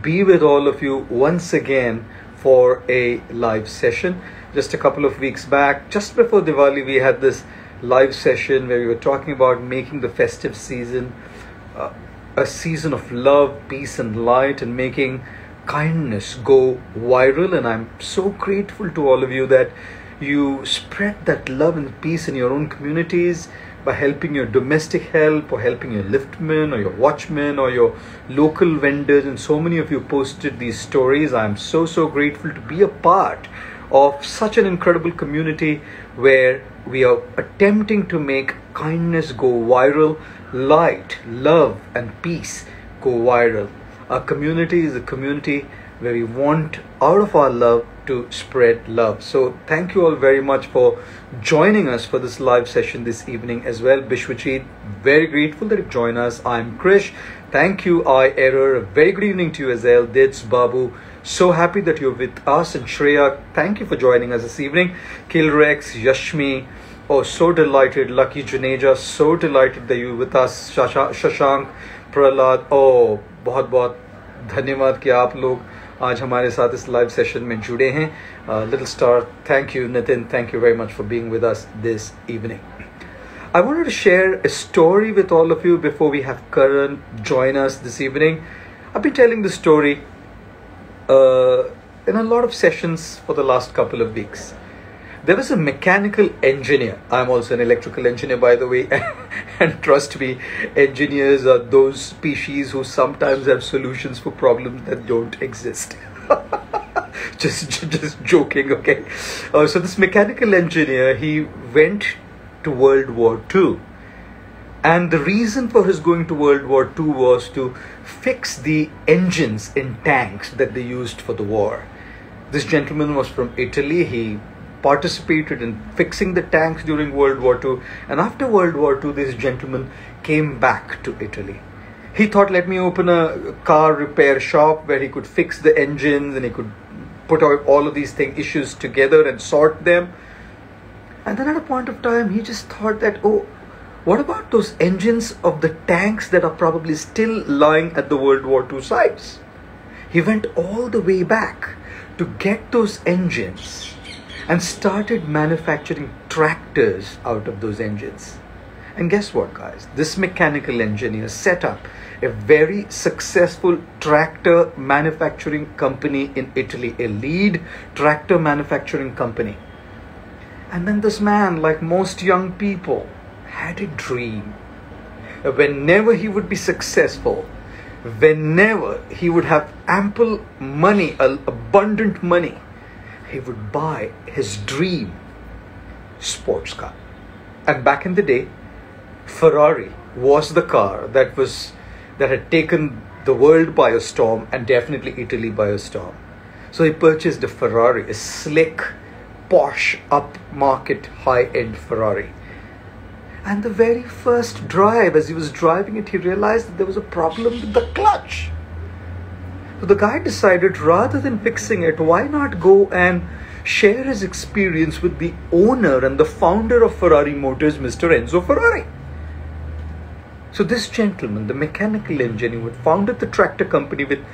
be with all of you once again for a live session. Just a couple of weeks back, just before Diwali, we had this live session where we were talking about making the festive season a season of love, peace, and light, and making kindness go viral. And I'm so grateful to all of you that you spread that love and peace in your own communities by helping your domestic help, or helping your liftmen or your watchmen or your local vendors. And so many of you posted these stories. I'm so grateful to be a part of such an incredible community where we are attempting to make kindness go viral, light, love, and peace go viral. Our community is a community where we want out of our love to spread love. So thank you all very much for joining us for this live session this evening as well. Bishwajit, very grateful that you join us. I'm Krish. Thank you, I Error. A very good evening to you as well. Dits, Babu. So happy that you're with us. And Shreya, thank you for joining us this evening. Kilrex, Yashmi. Oh, so delighted. Lucky Juneja, so delighted that you're with us. Shashank, Prahlad. Oh, बहुत धन्यवाद कि आप लोग आज हमारे साथ इस live session में जुड़े हैं. Little Star, thank you. Nitin, thank you very much for being with us this evening. I wanted to share a story with all of you before we have Karan join us this evening. I've been telling the story in a lot of sessions for the last couple of weeks. There was a mechanical engineer. I'm also an electrical engineer, by the way. And trust me, engineers are those species who sometimes have solutions for problems that don't exist. just joking, okay? So this mechanical engineer, he went to World War II. And the reason for his going to World War II was to fix the engines in tanks that they used for the war. This gentleman was from Italy. He participated in fixing the tanks during World War II. And after World War II, this gentleman came back to Italy. He thought, let me open a car repair shop where he could fix the engines and he could put all of these issues together and sort them. And then at a point of time, he just thought that, oh, what about those engines of the tanks that are probably still lying at the World War II sites? He went all the way back to get those engines and started manufacturing tractors out of those engines. And guess what, guys? This mechanical engineer set up a very successful tractor manufacturing company in Italy, a lead tractor manufacturing company. And then this man, like most young people, had a dream. Whenever he would be successful, whenever he would have ample money, abundant money, he would buy his dream sports car. And back in the day, Ferrari was the car that had taken the world by a storm, and definitely Italy by a storm. So he purchased a Ferrari, a slick, posh, upmarket, high-end Ferrari. And the very first drive, as he was driving it, he realized that there was a problem with the clutch. So the guy decided, rather than fixing it, why not go and share his experience with the owner and the founder of Ferrari Motors, Mr. Enzo Ferrari. So this gentleman, the mechanical engineer who had founded the tractor company with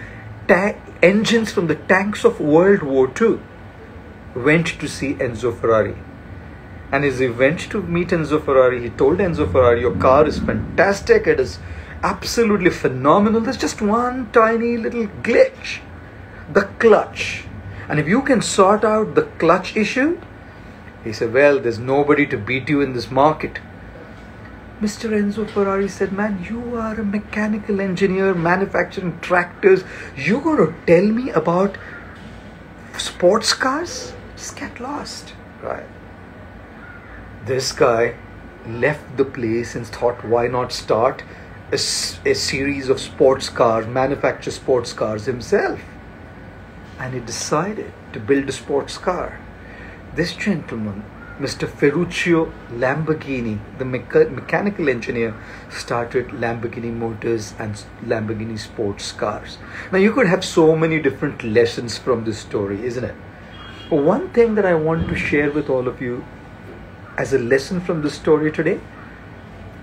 engines from the tanks of World War II, went to see Enzo Ferrari. And as he went to meet Enzo Ferrari, he told Enzo Ferrari, your car is fantastic, it is absolutely phenomenal. There's just one tiny little glitch, the clutch. And if you can sort out the clutch issue, he said, well, there's nobody to beat you in this market. Mr. Enzo Ferrari said, man, you are a mechanical engineer manufacturing tractors. You're going to tell me about sports cars? Just get lost, right? This guy left the place and thought, why not start a series of sports cars, manufacture sports cars himself? And he decided to build a sports car. This gentleman, Mr. Ferruccio Lamborghini, the mechanical engineer, started Lamborghini Motors and Lamborghini sports cars. Now you could have so many different lessons from this story, isn't it? But one thing that I want to share with all of you as a lesson from this story today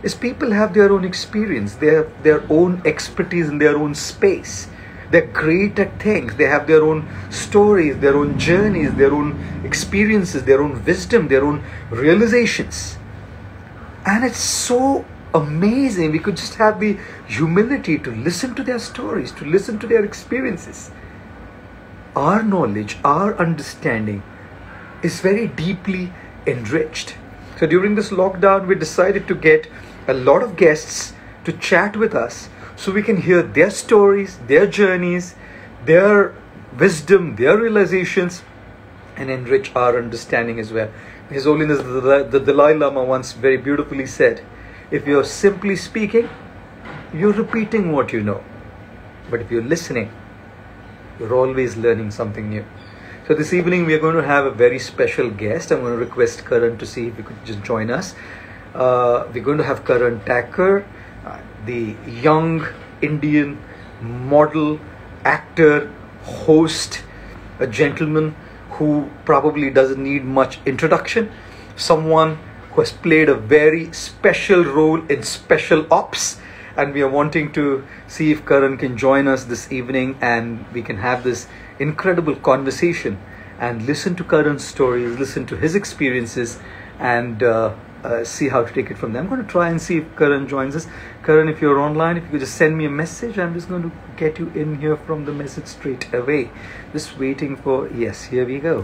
is people have their own experience, their own expertise in their own space. They're great at things. They have their own stories, their own journeys, their own experiences, their own wisdom, their own realizations. And it's so amazing. We could just have the humility to listen to their stories, to listen to their experiences. Our knowledge, our understanding is very deeply enriched. So during this lockdown, we decided to get a lot of guests to chat with us so we can hear their stories, their journeys, their wisdom, their realizations, and enrich our understanding as well. His Holiness the Dalai Lama once very beautifully said, if you're simply speaking, you're repeating what you know. But if you're listening, you're always learning something new. So this evening we are going to have a very special guest. I'm going to request Karan to see if he could just join us. We're going to have Karan Thakur, the young Indian model, actor, host, a gentleman who probably doesn't need much introduction. Someone who has played a very special role in special ops. And we are wanting to see if Karan can join us this evening and we can have this incredible conversation and listen to Karan's stories, listen to his experiences, and see how to take it from there. I'm going to try and see if Karan joins us. Karan, if you're online, if you could just send me a message, I'm just going to get you in here from the message straight away. Just waiting for, yes, here we go.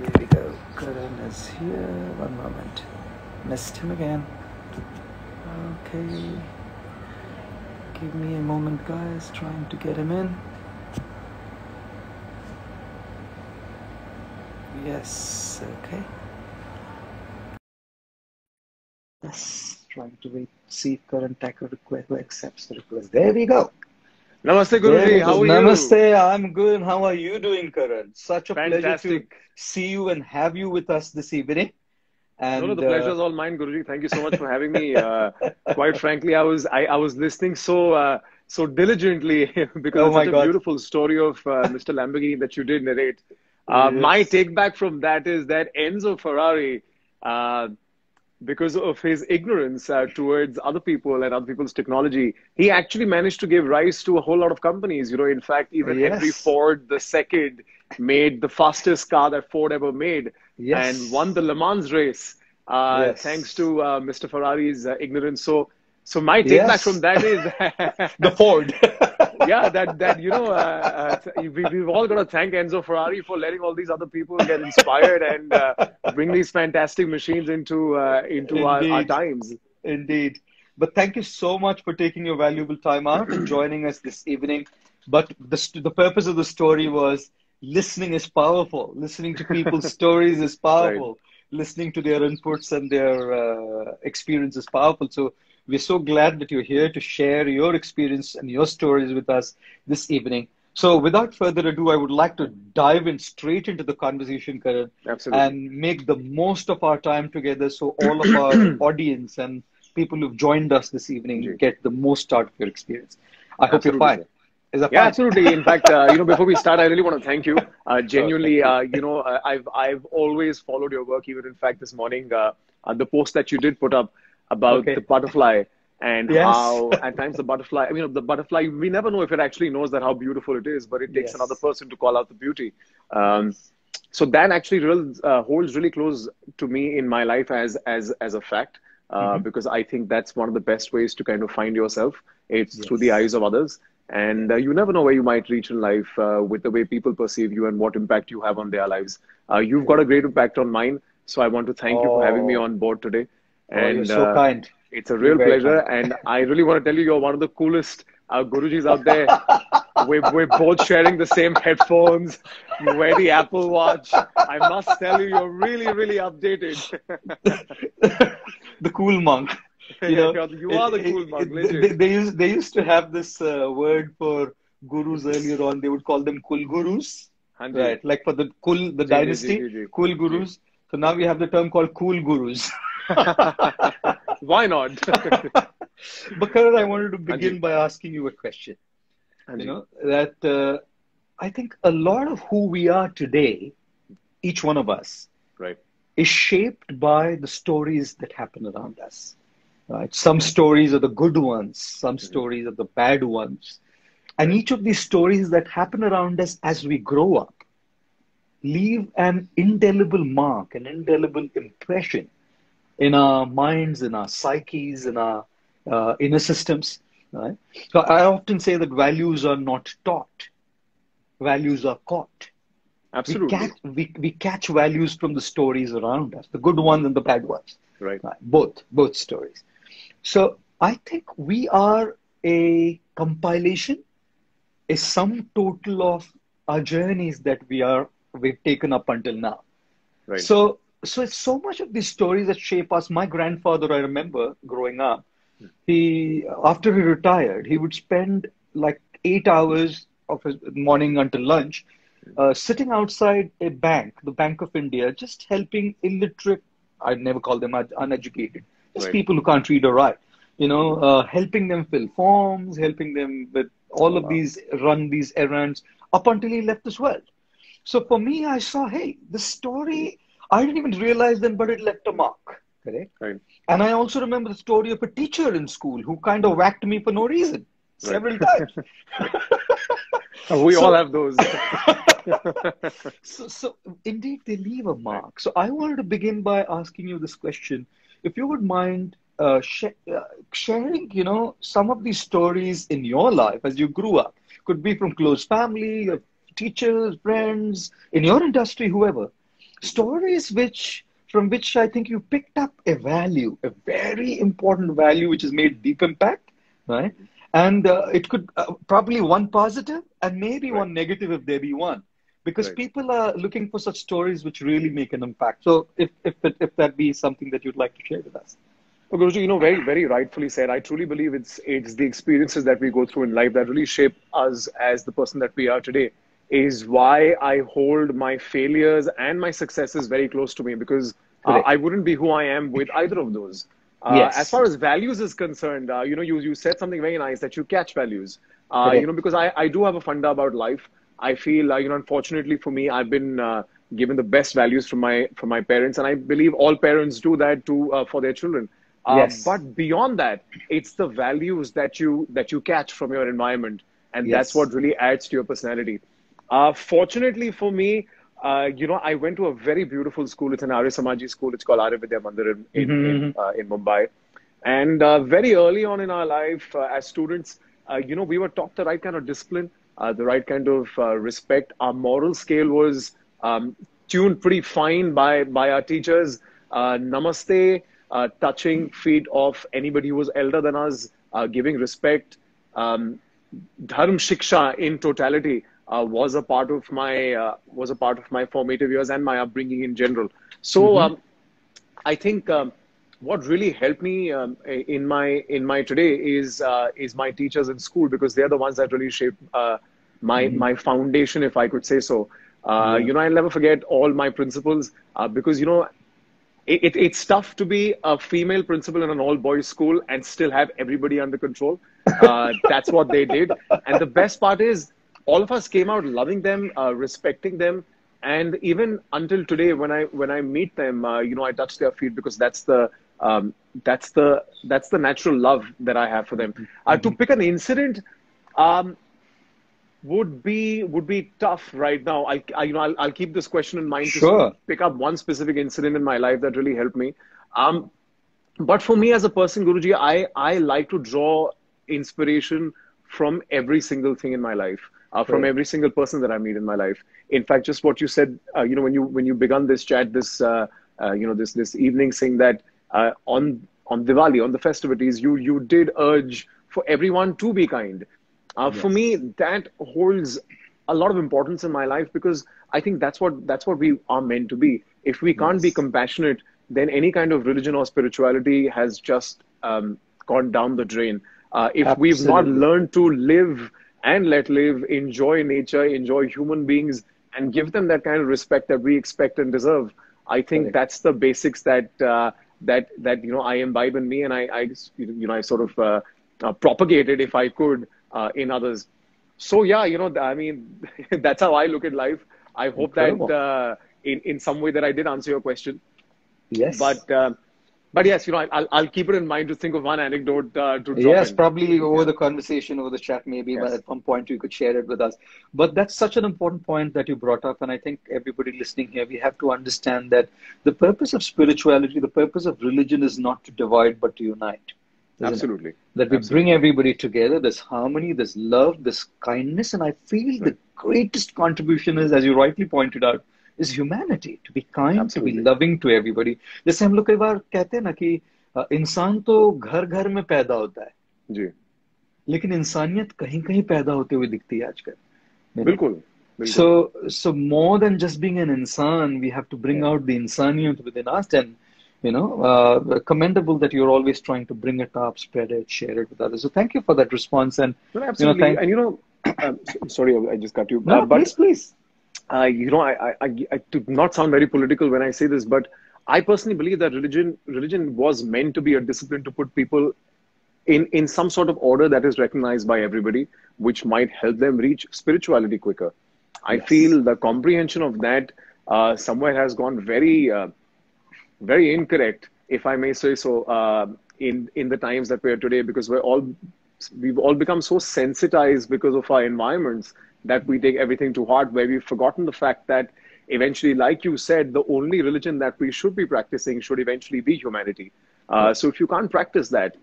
Here we go. Karan is here. One moment. Missed him again. Okay. Give me a moment, guys. Trying to get him in. Yes, okay. Yes, trying to wait, see if Karan Thakur accepts the request. There we go. Namaste, Guruji. How are you? Namaste, I'm good. How are you doing, Karan? Such a pleasure to Fantastic. see you and have you with us this evening. And No, the pleasure is all mine, Guruji. Thank you so much for having me. Quite frankly, I was listening so diligently because oh it's my such a God. beautiful story of Mr. Lamborghini that you did narrate. My Yes. take back from that is that Enzo Ferrari, because of his ignorance towards other people and other people's technology, he actually managed to give rise to a whole lot of companies. You know, in fact, even Henry Yes. Ford II made the fastest car that Ford ever made Yes. and won the Le Mans race, Yes. thanks to Mr. Ferrari's ignorance. So my take back from Yes. that is The Ford. yeah, that we've all got to thank Enzo Ferrari for letting all these other people get inspired and bring these fantastic machines into our Indeed. times. Indeed. But thank you so much for taking your valuable time out and joining us this evening. But the purpose of the story was listening is powerful. Listening to people's stories is powerful. Listening to their inputs and their experience is powerful. So we're so glad that you're here to share your experience and your stories with us this evening. So without further ado, I would like to dive in straight into the conversation, Karan, Absolutely. and make the most of our time together so all of our audience and people who've joined us this evening get the most out of your experience. I hope you're fine. Sir. Is that Yeah, fine? absolutely. In fact, before we start, I really want to thank you. Genuinely, I've always followed your work. Even in fact, this morning, the post that you did put up about the butterfly and how at times the butterfly, the butterfly, we never know if it actually knows that how beautiful it is, but it takes another person to call out the beauty. So that actually holds really close to me in my life as a fact, because I think that's one of the best ways to kind of find yourself. It's through the eyes of others. And you never know where you might reach in life with the way people perceive you and what impact you have on their lives. You've got a great impact on mine. So I want to thank you for having me on board today. And you're so kind. It's a real pleasure. And I really want to tell you, you're one of the coolest Gurujis out there. We're both sharing the same headphones. You wear the Apple Watch. I must tell you, you're really, really updated. The cool monk. You are the cool monk. They used to have this word for gurus earlier on. They would call them kul gurus, right? Like for the kul, the dynasty, kul gurus. So now we have the term called cool gurus. Why not? But Karan, I wanted to begin by asking you a question. You know, that I think a lot of who we are today, each one of us, is shaped by the stories that happen around us. Right? Some stories are the good ones, some stories are the bad ones. And each of these stories that happen around us as we grow up leave an indelible mark, an indelible impression in our minds, in our psyches, in our inner systems. Right? So I often say that values are not taught, values are caught. Absolutely. We catch values from the stories around us, the good ones and the bad ones. Right. Both stories. So I think we are a compilation, a sum total of our journeys that we've taken up until now. Right. So it's so much of these stories that shape us. My grandfather, I remember growing up, after he retired, he would spend like 8 hours of his morning until lunch sitting outside a bank, the Bank of India, just helping illiterate, I'd never call them uneducated, just people who can't read or write, helping them fill forms, helping them with all of these, run these errands up until he left this world. So for me, I saw, hey, the story, I didn't even realize then, but it left a mark. Correct? Right. And I also remember the story of a teacher in school who kind of whacked me for no reason several times. We all have those. So indeed, they leave a mark. So I wanted to begin by asking you this question. If you would mind sharing, some of these stories in your life as you grew up. Could be from close family, your teachers, friends, in your industry, whoever. Stories from which I think you picked up a value, a very important value, which has made deep impact, right? And it could probably one positive and maybe one negative if there be one, because people are looking for such stories which really make an impact. So if that be something that you'd like to share with us. Well, Guruji, very, very rightfully said. I truly believe it's the experiences that we go through in life that really shape us as the person that we are today. Is why I hold my failures and my successes very close to me, because I wouldn't be who I am with either of those. As far as values is concerned, you said something very nice, that you catch values. Because I do have a funda about life. I feel, unfortunately for me, I've been given the best values from my parents, and I believe all parents do that too for their children. But beyond that, it's the values that you catch from your environment, and that's what really adds to your personality. Fortunately for me, I went to a very beautiful school. It's an Arya Samaji school. It's called Arya Vidya Mandir in Mumbai. And very early on in our life, as students, we were taught the right kind of discipline, the right kind of respect. Our moral scale was tuned pretty fine by our teachers. Namaste, touching feet of anybody who was elder than us, giving respect. Dharm Shiksha in totality was a part of my formative years and my upbringing in general. So I think what really helped me in my today is my teachers in school, because they're the ones that really shaped my foundation, if I could say so. I'll never forget all my principals, because it's tough to be a female principal in an all-boys school and still have everybody under control. That's what they did. And the best part is, all of us came out loving them, respecting them. And even until today, when I meet them, I touch their feet, because that's the natural love that I have for them. To pick an incident would be tough right now. I'll keep this question in mind to pick up one specific incident in my life that really helped me. But for me as a person, Guruji, I like to draw inspiration from every single thing in my life, from every single person that I meet in my life. In fact, just what you said, when you begun this chat, this evening, saying that on Diwali, on the festivities, you did urge for everyone to be kind. For me, that holds a lot of importance in my life, because I think that's what we are meant to be. If we can't be compassionate, then any kind of religion or spirituality has just gone down the drain. If we've not learned to live and let live, enjoy nature, enjoy human beings, and give them that kind of respect that we expect and deserve, I think that's the basics that I imbibe in me, and I sort of propagated, if I could, in others. So I mean, that's how I look at life. I hope that in some way that I did answer your question. Yes. But But yes, I'll keep it in mind to think of one anecdote to drop Yes, in. probably over the conversation, over the chat, maybe, but Yes. at one point you could share it with us. But that's such an important point that you brought up. And I think everybody listening here, we have to understand that the purpose of spirituality, the purpose of religion is not to divide, but to unite, isn't it? Absolutely. That we bring Absolutely. everybody together. There's harmony, there's love, there's kindness. And I feel the Right. greatest contribution is, as you rightly pointed out, is humanity, to be kind, to be Absolutely. loving to everybody. जैसे हम लोग कई बार कहते हैं ना कि इंसान तो घर घर में पैदा होता है, जी, लेकिन इंसानियत कहीं कहीं पैदा होते हुए दिखती है आजकल, you know? बिल्कुल, बिल्कुल. So more than just being an insan, we have to bring Yeah. out the insaniyat within us, and commendable that you're always trying to bring it up, spread it, share it with others. So thank you for that response, and No, absolutely. And sorry, I just cut you. No, But please. I to not sound very political when I say this, but I personally believe that religion was meant to be a discipline to put people in some sort of order that is recognized by everybody, which might help them reach spirituality quicker. I Yes. feel the comprehension of that somewhere has gone very incorrect, if I may say so, in the times that we are today, because we've all become so sensitized because of our environments that we take everything to heart, where we've forgotten the fact that eventually, like you said, the only religion that we should be practicing should eventually be humanity. So if you can't practice that,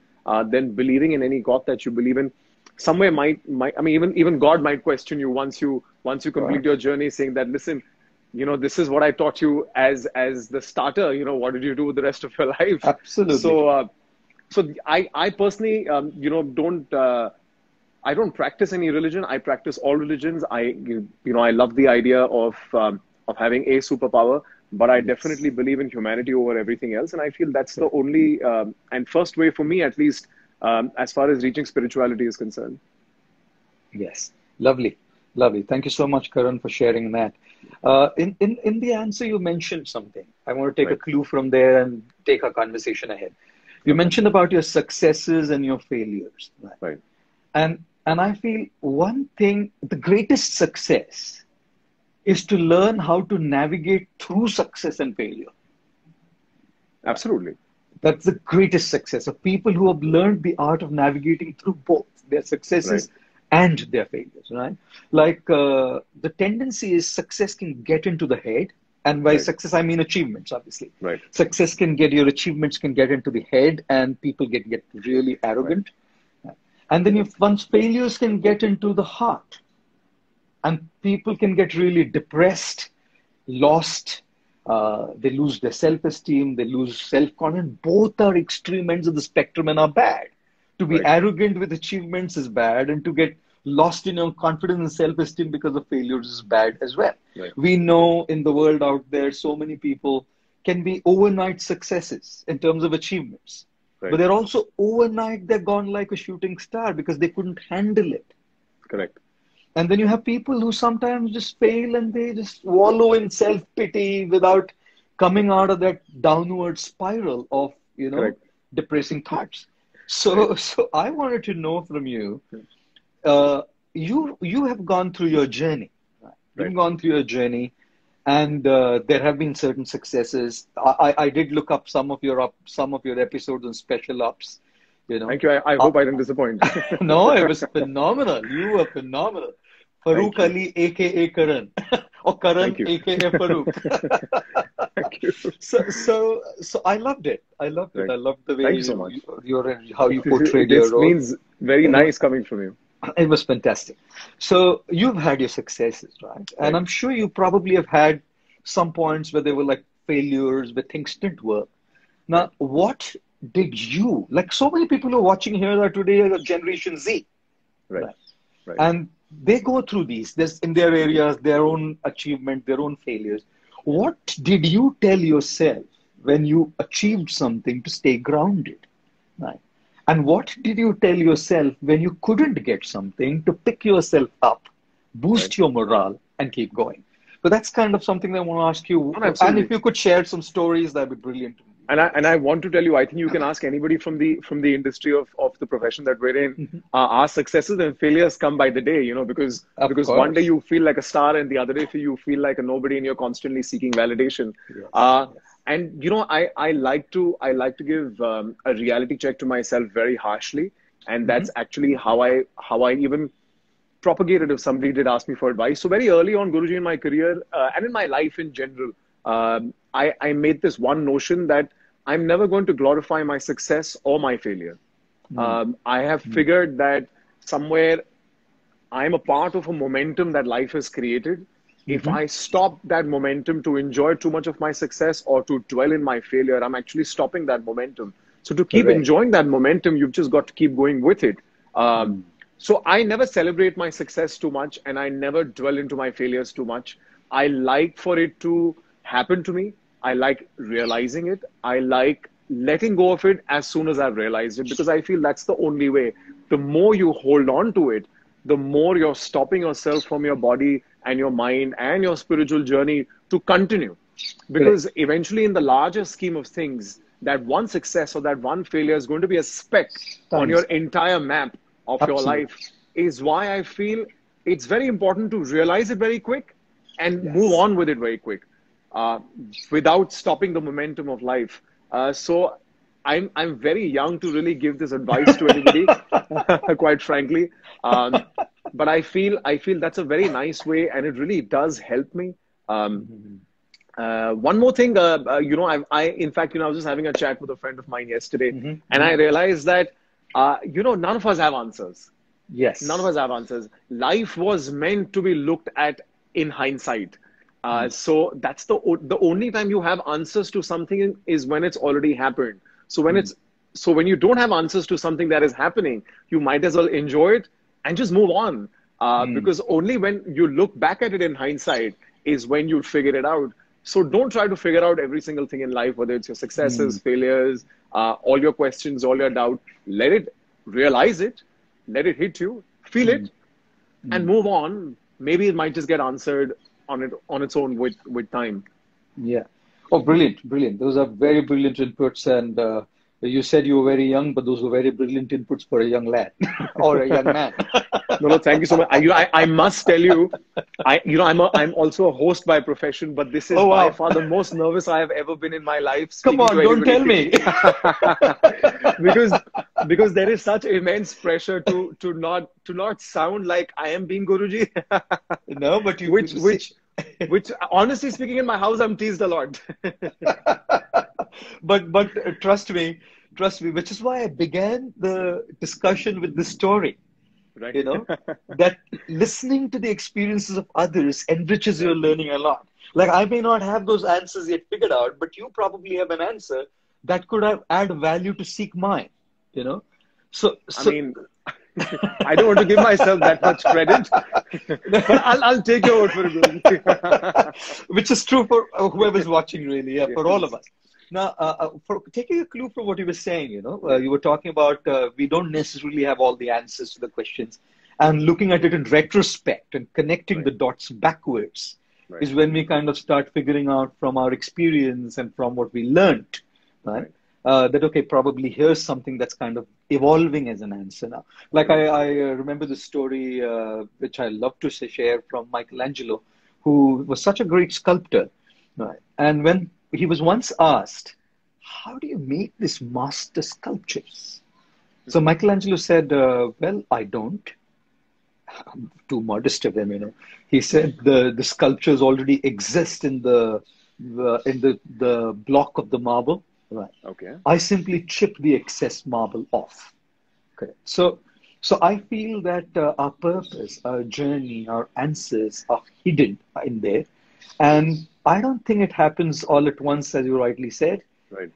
then believing in any God that you believe in somewhere might I mean, even God might question you once you complete your journey, saying that, listen, this is what I taught you as the starter. What did you do with the rest of your life? Absolutely. So I personally, I don't practice any religion. I practice all religions. I love the idea of having a superpower, but I definitely believe in humanity over everything else. And I feel that's the only and first way for me, at least, as far as reaching spirituality is concerned. Yes, lovely. Thank you so much, Karan, for sharing that. In the answer, you mentioned something. I want to take a clue from there and take our conversation ahead. You mentioned about your successes and your failures. Right. And I feel one thing, the greatest success is to learn how to navigate through success and failure. Absolutely. That's the greatest success of people who have learned the art of navigating through both their successes and their failures, right? Like the tendency is success can get into the head. And by success, I mean achievements, obviously. Right. Success your achievements can get into the head, and people get really arrogant. Right. And then once failures can get into the heart, and people can get really depressed, lost, they lose their self-esteem, they lose self-confidence. Both are extreme ends of the spectrum and are bad. To be arrogant with achievements is bad, and to get lost in your confidence and self-esteem because of failures is bad as well. Right. We know in the world out there, so many people can be overnight successes in terms of achievements. Right. But they're also overnight, they're gone like a shooting star because they couldn't handle it. Correct. And then you have people who sometimes just fail and they just wallow in self-pity without coming out of that downward spiral of, depressing thoughts. So I wanted to know from you, you have gone through your journey. Right? You've gone through your journey, and there have been certain successes. I did look up some of your episodes on special ops. Thank you. I hope I didn't disappoint. No, it was phenomenal. You were phenomenal. Farooq Ali, aka Karan, or Karan, aka Farooq. Thank you. So I loved it. I loved it. I loved the way Thank you so much. How you portrayed your role. This means very nice coming from you. It was fantastic. So you've had your successes, right? And I'm sure you probably have had some points where they were like failures, where things didn't work. Now, what did you, like so many people who are watching here are today are Generation Z. Right. And they go through there's in their areas, their own achievement, their own failures. What did you tell yourself when you achieved something to stay grounded? Right. And what did you tell yourself when you couldn't get something to pick yourself up, boost your morale, and keep going? So that's kind of something that I want to ask you. Absolutely. And if you could share some stories, that'd be brilliant. And I want to tell you, I think you can ask anybody from the industry of the profession that we're in. Our successes and failures come by the day, because one day you feel like a star and the other day you feel like a nobody and you're constantly seeking validation. And I like to give a reality check to myself very harshly, and that's actually how I even propagated if somebody did ask me for advice. So very early on, Guruji, in my career and in my life in general, I made this one notion that I'm never going to glorify my success or my failure. I have figured that somewhere I'm a part of a momentum that life has created. If I stop that momentum to enjoy too much of my success or to dwell in my failure, I'm actually stopping that momentum. So to keep enjoying that momentum, you've just got to keep going with it. So I never celebrate my success too much, and I never dwell into my failures too much. I like for it to happen to me. I like realizing it. I like letting go of it as soon as I've realized it, because I feel that's the only way. The more you hold on to it, the more you're stopping yourself from your body and your mind and your spiritual journey to continue. Because eventually, in the larger scheme of things, that one success or that one failure is going to be a speck on your entire map of your life, is why I feel it's very important to realize it very quick and move on with it very quick, without stopping the momentum of life. So I'm very young to really give this advice to anybody, quite frankly. But I feel that's a very nice way, and it really does help me. One more thing, in fact, I was just having a chat with a friend of mine yesterday, and I realized that, none of us have answers. Yes. None of us have answers. Life was meant to be looked at in hindsight. So that's the only time you have answers to something is when it's already happened. So when you don't have answers to something that is happening, you might as well enjoy it and just move on. Because only when you look back at it in hindsight is when you figure it out. So don't try to figure out every single thing in life, whether it's your successes, failures, all your questions, all your doubt. Realize it, let it hit you, feel it, and move on. Maybe it might just get answered on its own with time. Yeah. Oh, brilliant. Those are very brilliant inputs. And you said you were very young, but those were very brilliant inputs for a young lad or a young man. No, thank you so much. I must tell you, I'm also a host by profession, but this is by far the most nervous I have ever been in my life. Come on, don't tell me. because there is such immense pressure to not sound like I am being Guruji. No, but which honestly speaking, in my house I'm teased a lot. but trust me, which is why I began the discussion with this story. Right. That listening to the experiences of others enriches your learning a lot. Like, I may not have those answers yet figured out, but you probably have an answer that could add value to seek mine. So I mean, I don't want to give myself that much credit, but I'll take your word for it. Which is true for whoever's watching, really. Yeah, for all of us. Now, for taking a clue from what you were saying, you were talking about we don't necessarily have all the answers to the questions, and looking at it in retrospect and connecting the dots backwards is when we kind of start figuring out from our experience and from what we learned, right? That, okay, probably here's something that's kind of evolving as an answer now. Like I remember the story, which I love to share, from Michelangelo, who was such a great sculptor, right? And when he was once asked, how do you make these master sculptures? So Michelangelo said, well, I don't. I'm too modest of him, He said the sculptures already exist in the block of the marble. Right. Okay. I simply chip the excess marble off. Okay. So I feel that our purpose, our journey, our answers are hidden in there. And I don't think it happens all at once, as you rightly said. Right.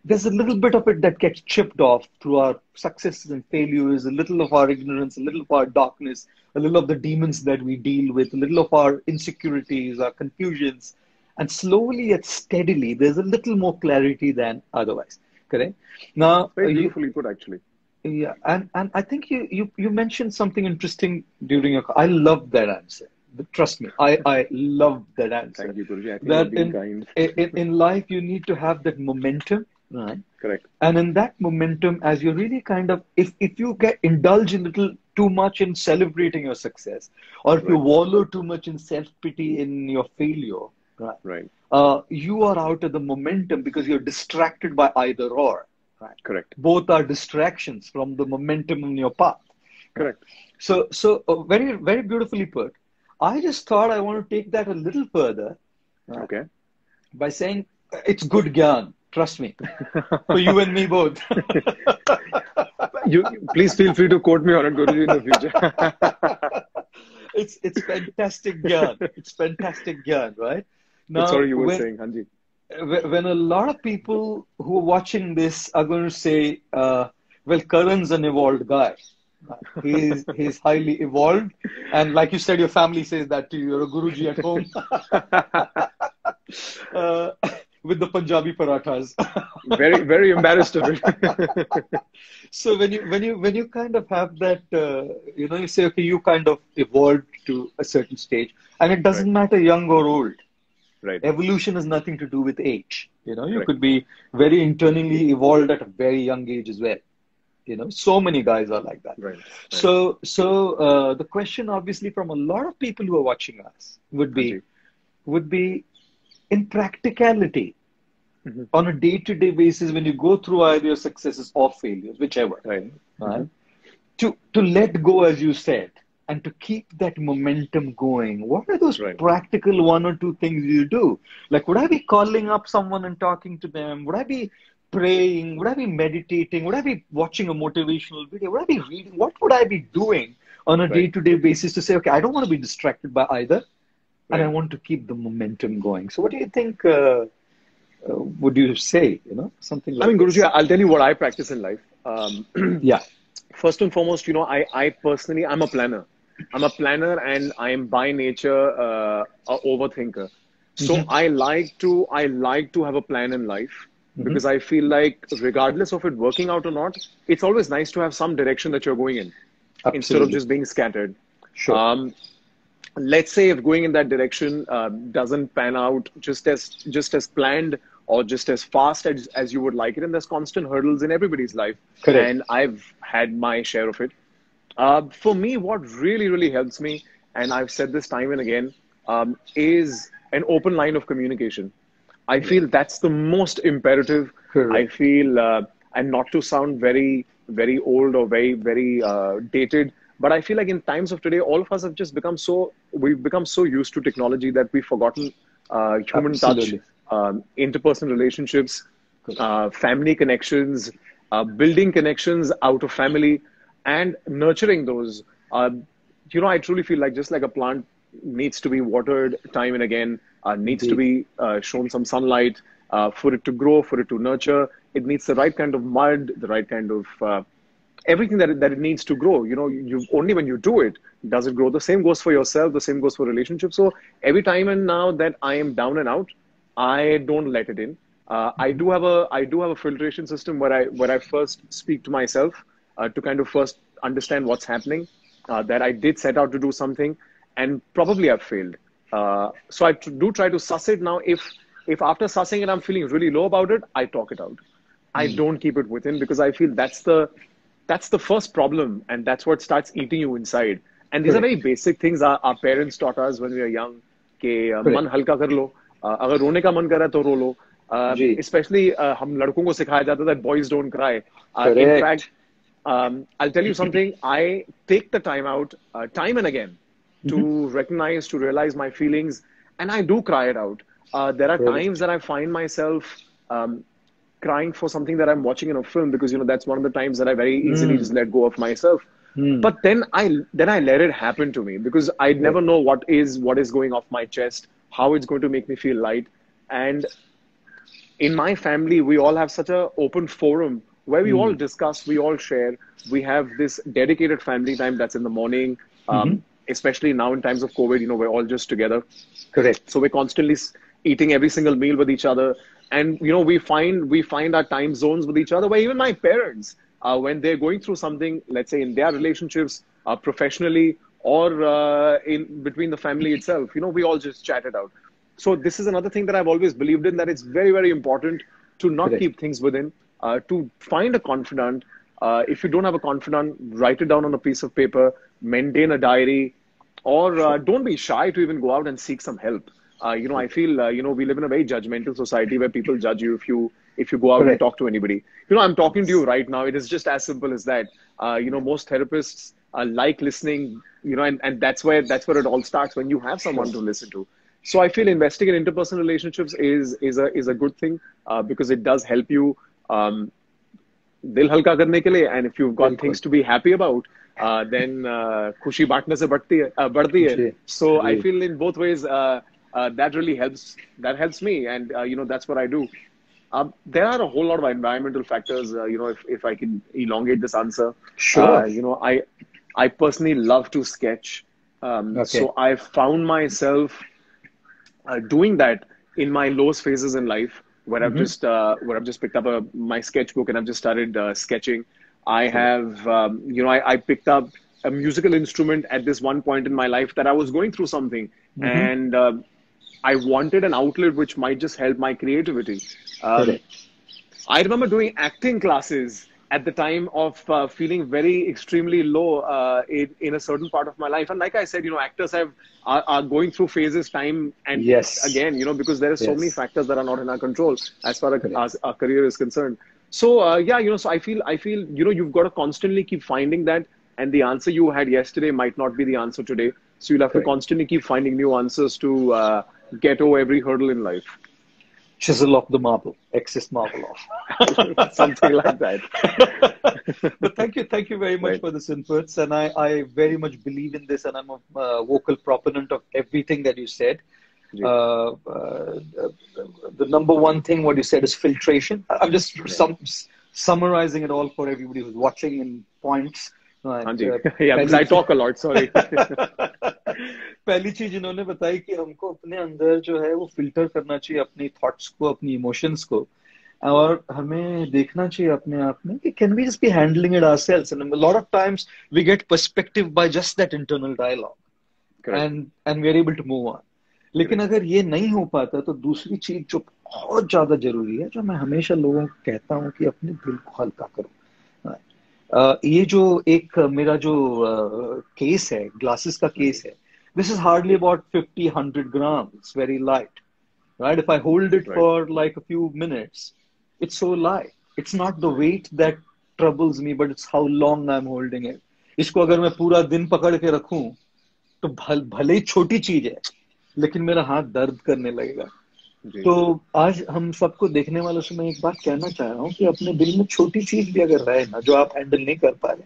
There's a little bit of it that gets chipped off through our successes and failures, a little of our ignorance, a little of our darkness, a little of the demons that we deal with, a little of our insecurities, our confusions. And slowly yet steadily, there's a little more clarity than otherwise. Correct? Now, very beautifully put, actually. Yeah, and I think you mentioned something interesting during your. I love that answer. Trust me, I love that answer. Thank you, Guruji. I think that you're being kind. In life, you need to have that momentum, right? Correct. And in that momentum, as you really kind of, if you indulge a little too much in celebrating your success, or if you wallow too much in self-pity in your failure, right? Right. You are out of the momentum because you're distracted by either or. Right? Correct. Both are distractions from the momentum in your path. Right? Correct. So very, very beautifully put. I just thought I want to take that a little further, right, Okay. by saying it's good gyan. Trust me, for you and me both. You please feel free to quote me on it, Guruji, in the future. It's fantastic gyan. It's fantastic gyan, right? But Now, sorry, you were saying, Hanji. when a lot of people who are watching this are going to say, well, Karan's an evolved guy. He's highly evolved. And like you said, your family says that to you. You're a Guruji at home. With the Punjabi parathas. Very, very embarrassed of it. So when you kind of have that, you say, okay, you kind of evolved to a certain stage, and it doesn't matter young or old. Right. Evolution has nothing to do with age. You Right. could be very internally evolved at a very young age as well. So many guys are like that. Right. So the question, obviously, from a lot of people who are watching us would be in practicality, on a day-to-day basis, when you go through either your successes or failures, whichever, Right. to let go, as you said, and to keep that momentum going, what are those practical one or two things you do? Like, would I be calling up someone and talking to them? Would I be praying? Would I be meditating? Would I be watching a motivational video? Would I be reading? What would I be doing on a day-to-day basis to say, okay, I don't want to be distracted by either, and I want to keep the momentum going? So what do you think would you say, something like Guruji, I'll tell you what I practice in life. Yeah. First and foremost, I personally, I'm a planner. I'm a planner, and I am by nature a overthinker. So I like to have a plan in life, because I feel like regardless of it working out or not, it's always nice to have some direction that you're going in. Absolutely. Instead of just being scattered. Sure. Let's say if going in that direction doesn't pan out just as planned or just as fast as you would like it, and there's constant hurdles in everybody's life. Correct. And I've had my share of it. For me, what really, really helps me, and I've said this time and again, is an open line of communication. I feel that's the most imperative. Correct. I feel, and not to sound very, very old or very, very dated, but I feel like in times of today, all of us have just we've become so used to technology that we've forgotten human touch, interpersonal relationships, family connections, building connections out of family, and nurturing those. I truly feel like just like a plant needs to be watered time and again, needs to be shown some sunlight for it to grow, for it to nurture. It needs the right kind of mud, the right kind of everything that it needs to grow. You only when you do it does it grow. The same goes for yourself. The same goes for relationships. So every time and now that I am down and out, I don't let it in. I do have a filtration system where I first speak to myself to kind of first understand what's happening. That I did set out to do something, and probably I've failed. So I do try to suss it. Now, if after sussing it I'm feeling really low about it, I talk it out. I don't keep it within, because I feel that's the first problem, and that's what starts eating you inside. And these are very basic things our parents taught us when we were young. Ke man halka kar lo, agar rone ka man kara to ro lo. Especially हम लड़कों को सिखाया जाता that boys don't cry. In fact, I'll tell you something. I take the time out time and again to recognize, to realize my feelings, and I do cry it out. There are times that I find myself crying for something that I'm watching in a film, because that's one of the times that I very easily just let go of myself. But then I let it happen to me, because I never know what is going off my chest, how it's going to make me feel light. And in my family, we all have such an open forum where we all discuss, we all share. We have this dedicated family time that's in the morning, especially now in times of COVID, we're all just together. Correct. So we're constantly eating every single meal with each other. And, we find our time zones with each other, where even my parents, when they're going through something, let's say in their relationships, professionally, or in between the family itself, we all just chat it out. So this is another thing that I've always believed in, that it's very, very important to not keep things within, to find a confidant. If you don't have a confidant, write it down on a piece of paper, maintain a diary, or don't be shy to even go out and seek some help. I feel, we live in a very judgmental society where people judge you if you go out and talk to anybody. I'm talking to you right now. It is just as simple as that. Most therapists like listening, and that's where it all starts, when you have someone to listen to. So I feel investing in interpersonal relationships is a good thing, because it does help you dil halka karne ke liye, and if you've got things to be happy about, then khushi baantne se badhti hai. So I feel in both ways that really helps. That helps me, and that's what I do. There are a whole lot of environmental factors. If I can elongate this answer, sure. I personally love to sketch. So I've found myself doing that in my lowest phases in life, where I've just picked up my sketchbook and I've just started sketching. I have, I picked up a musical instrument at this one point in my life that I was going through something, and I wanted an outlet which might just help my creativity. I remember doing acting classes at the time of feeling very extremely low in a certain part of my life. And like I said, actors are going through phases, time, and again, because there are so many factors that are not in our control as far as our career is concerned. So so I feel you've got to constantly keep finding that, and the answer you had yesterday might not be the answer today. So you'll have to constantly keep finding new answers to get over every hurdle in life. Chisel off the marble, excess marble off. Something like that. But thank you very much for this inputs, and I very much believe in this, and I'm a vocal proponent of everything that you said. The number one thing what you said is filtration. I'm just summarizing it all for everybody who's watching in points. Because I talk a lot, sorry. पहली चीज इन्होंने बताई कि हमको अपने अंदर जो है वो फिल्टर करना चाहिए अपनी थॉट्स को, अपनी इमोशंस को, और हमें देखना चाहिए अपने आप में कि can we just be handling it ourselves, and a lot of times we get perspective by just that internal dialogue. and we are able to move on. लेकिन अगर ये नहीं हो पाता तो दूसरी चीज जो बहुत ज्यादा जरूरी है, जो मैं हमेशा लोगों को कहता हूँ कि अपने दिल को हल्का करो. ये जो एक मेरा जो केस है, ग्लासेस का केस है, this is hardly about 50-100 grams. It's very light, right? If I hold it for like a few minutes, it's so light. It's not the weight that troubles me, but it's how long I'm holding it. इसको अगर मैं पूरा दिन पकड़ के रखूं तो भले ही छोटी चीज है, लेकिन मेरा हाथ दर्द करने लगेगा. तो आज हम सबको देखने वालों से मैं एक बात कहना चाह रहा हूँ कि अपने दिल में छोटी चीज भी अगर रहे ना, जो आप हैंडल नहीं कर पा रहे,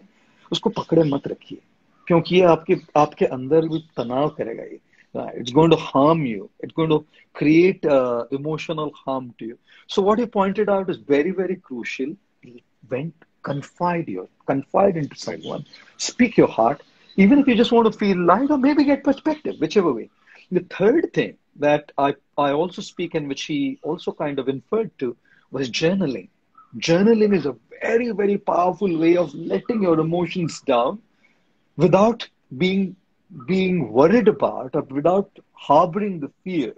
उसको पकड़े मत रखिए, क्योंकि ये आपके अंदर भी तनाव करेगा. ये it's going to harm you. It's going to create emotional harm to you. So what you pointed out is very, very crucial. Confide into someone. Speak your heart, even if you just want to feel light or maybe get perspective, whichever way. The third thing that I also speak, and which he also kind of inferred to, was journaling. Journaling is a very, very powerful way of letting your emotions down without being worried about or without harboring the fear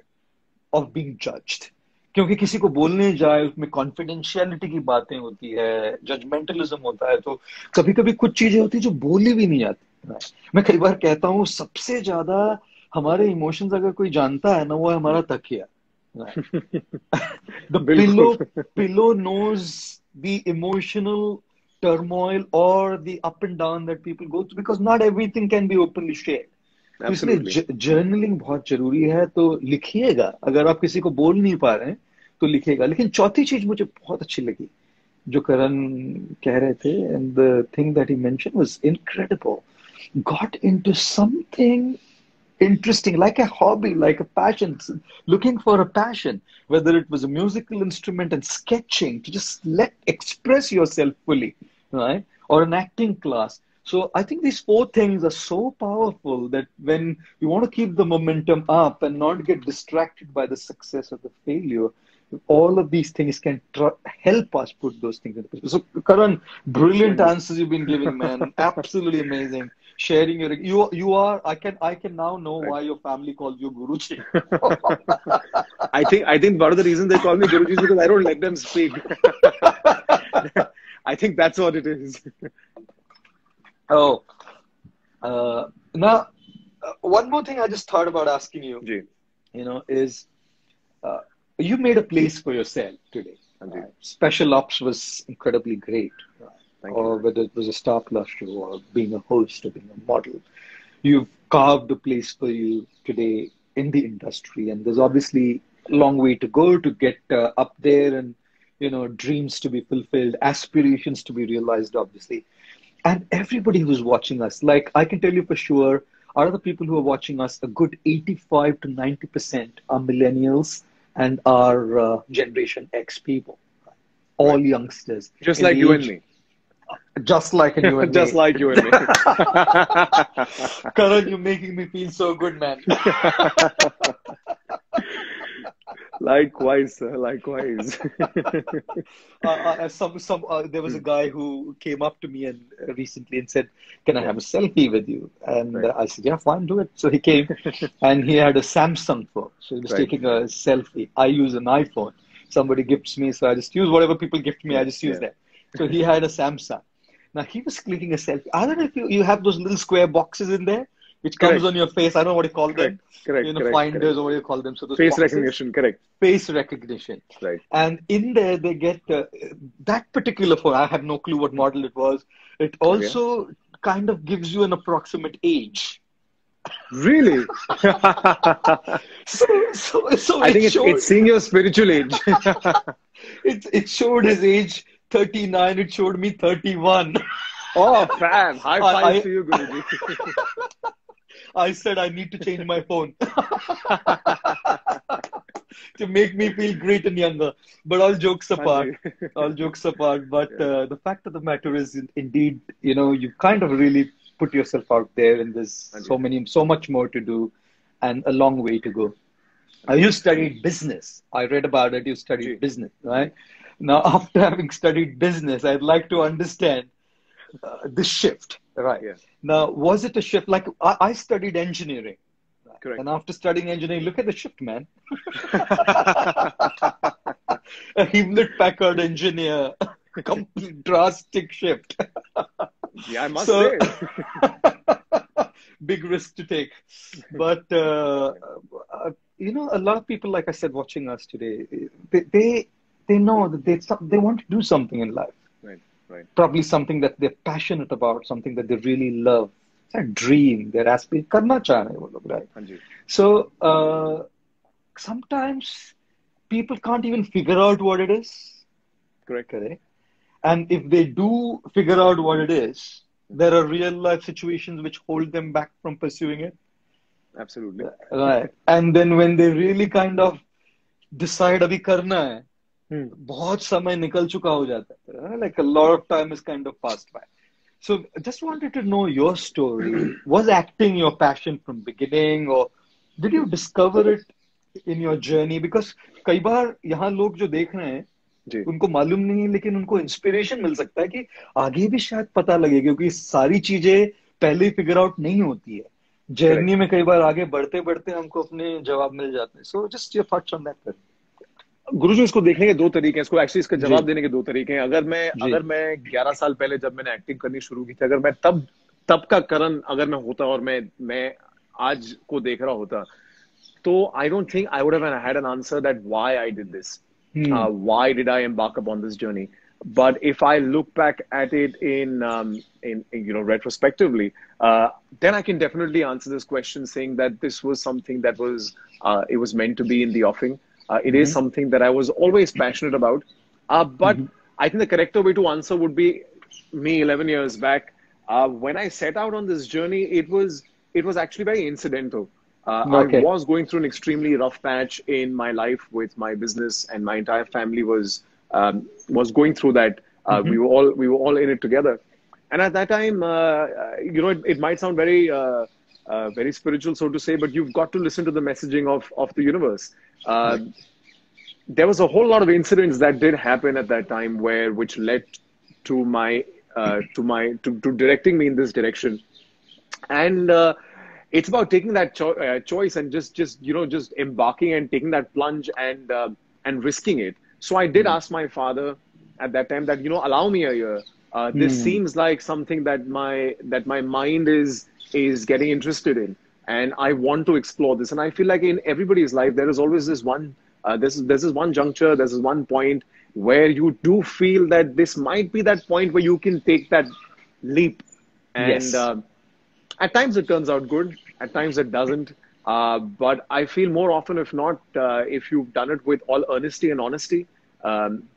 of being judged. क्योंकि किसी को बोलने जाए उसमें confidentiality की बातें होती है, जजमेंटलिज्म होता है, तो कभी कभी कुछ चीजें होती है जो बोली भी नहीं जाती. मैं कई बार कहता हूँ सबसे ज्यादा हमारे इमोशंस अगर कोई जानता है ना, वो है हमारा तकिया. The pillow knows the emotional turmoil or the up and down that people go through, because not everything can be openly shared. इसलिए जर्नलिंग बहुत जरूरी है. तो लिखिएगा, अगर आप किसी को बोल नहीं पा रहे हैं तो लिखिएगा. लेकिन चौथी चीज मुझे बहुत अच्छी लगी जो करण कह रहे थे, and the thing that he mentioned was incredible. Got into something interesting, like a hobby, like a passion, looking for a passion, whether it was a musical instrument and sketching, to just express yourself fully, right? Or an acting class. So I think these four things are so powerful that when you want to keep the momentum up and not get distracted by the success or the failure, all of these things can help us put those things into place. So Karan, brilliant answers you've been giving, man. Absolutely amazing. Sharing you are I can now know why your family calls you Guruji. I think one of the reasons they call me Guruji is because I don't let them speak. I think that's what it is. Now one more thing I just thought about asking you. is you made a place for yourself today. Special Ops was incredibly great. Or whether it was a Star Plus show or being a host or being a model, you've carved a place for you today in the industry. And there's obviously a long way to go to get up there, and, dreams to be fulfilled, aspirations to be realized, obviously. And everybody who's watching us, like I can tell you for sure, out of the people who are watching us, a good 85 to 90% are millennials and are Generation X people. All youngsters. Just like you and me. Just like you and me. Just like you and me. Karan, you're making me feel so good, man. Likewise, sir. Likewise. There was a guy who came up to me and recently and said, "Can I have a selfie with you?" And I said, "Yeah, fine, do it." So he came, and he had a Samsung phone, so he was taking a selfie. I use an iPhone. Somebody gifts me, so I just use whatever people gift me. I just use that. So he had a Samsung. Now he was clicking a selfie. I don't know if you have those little square boxes in there, which comes on your face. I don't know what you call them. Finders or what you call them. So those face boxes, recognition, correct. Face recognition. Right. And in there they get that particular phone. I have no clue what model it was. It also kind of gives you an approximate age. Really? so I think it's seeing your spiritual age. it showed his age 39. It showed me 31. Oh, fam. High five to you, Guruji. I said I need to change my phone to make me feel great and younger. But all jokes apart, but the fact of the matter is, indeed, you kind of really put yourself out there, and there's so much more to do and a long way to go. You studied business. I read about it. You studied business, right? Now, after having studied business, I'd like to understand the shift, right? Yeah. Now, was it a shift? Like I studied engineering. Correct. And after studying engineering, look at the shift, man. A Hewlett-Packard engineer, complete drastic shift. Yeah, I must say. Big risk to take. But, a lot of people, like I said, watching us today, they know that they want to do something in life. Right. Probably something that they're passionate about, something that they really love. It's a dream. They're aspiring. Karna cha rahe wo log, right? So, sometimes people can't even figure out what it is. Correct. And if they do figure out what it is, there are real life situations which hold them back from pursuing it. Absolutely. Right. And then when they really kind of decide abhi karna hai, बहुत समय निकल चुका हो जाता है. Like a lot of time is kind of passed by. So just wanted to know your story. Was acting your passion from beginning, or did you discover it in your journey? Because कई बार यहाँ लोग जो देख रहे हैं, उनको मालूम नहीं है, लेकिन उनको इंस्पिरेशन मिल सकता है कि आगे भी शायद पता लगे, क्योंकि सारी चीजें पहले फिगर आउट नहीं होती है. जर्नी में कई बार आगे बढ़ते बढ़ते हमको अपने जवाब मिल जाते हैं. So just your thoughts on that. गुरुजी, इसको देखने के दो तरीके हैं, इसको एक्चुअली इसका जवाब देने के दो तरीके हैं. अगर मैं 11 साल पहले जब मैंने एक्टिंग करनी शुरू की थी, अगर मैं तब का करण अगर मैं होता और मैं आज को देख रहा होता, तो I don't think I would have had an answer that why I did this. Why did I embark upon this journey? But if I look back at it in retrospectively, then I can definitely answer this question saying that this was something that was it was meant to be in the offing. It is something that I was always passionate about. But I think the correct way to answer would be me 11 years back. When I set out on this journey, it was actually very incidental. I was going through an extremely rough patch in my life with my business, and my entire family was going through that. We were all in it together. And at that time, it might sound very very spiritual, so to say, but you've got to listen to the messaging of the universe. There was a whole lot of incidents that did happen at that time which led to my to directing me in this direction. And it's about taking that choice and just embarking and taking that plunge and risking it. So I did ask my father at that time that, allow me a year. This seems like something that my mind is getting interested in. and I want to explore this. And I feel like in everybody's life, there is always this one, there's this one juncture, there's this one point where you do feel that this might be that point where you can take that leap. And Yes. at times it turns out good, at times it doesn't. But I feel more often, if not, if you've done it with all earnesty and honesty,